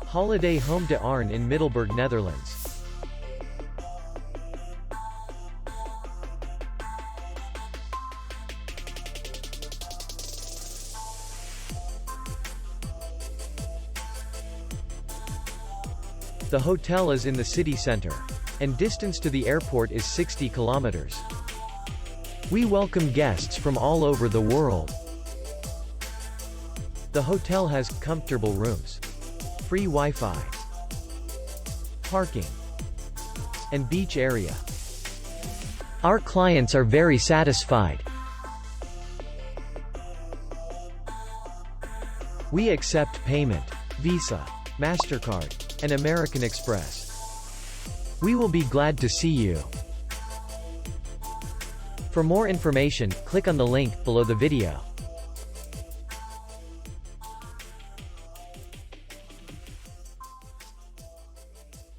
Holiday home to Arne in Middelburg, Netherlands. The hotel is in the city center, and distance to the airport is 60 kilometers. We welcome guests from all over the world. The hotel has comfortable rooms, free Wi-Fi, parking, and beach area. Our clients are very satisfied. We accept payment, Visa, MasterCard, and American Express. We will be glad to see you. For more information, click on the link below the video.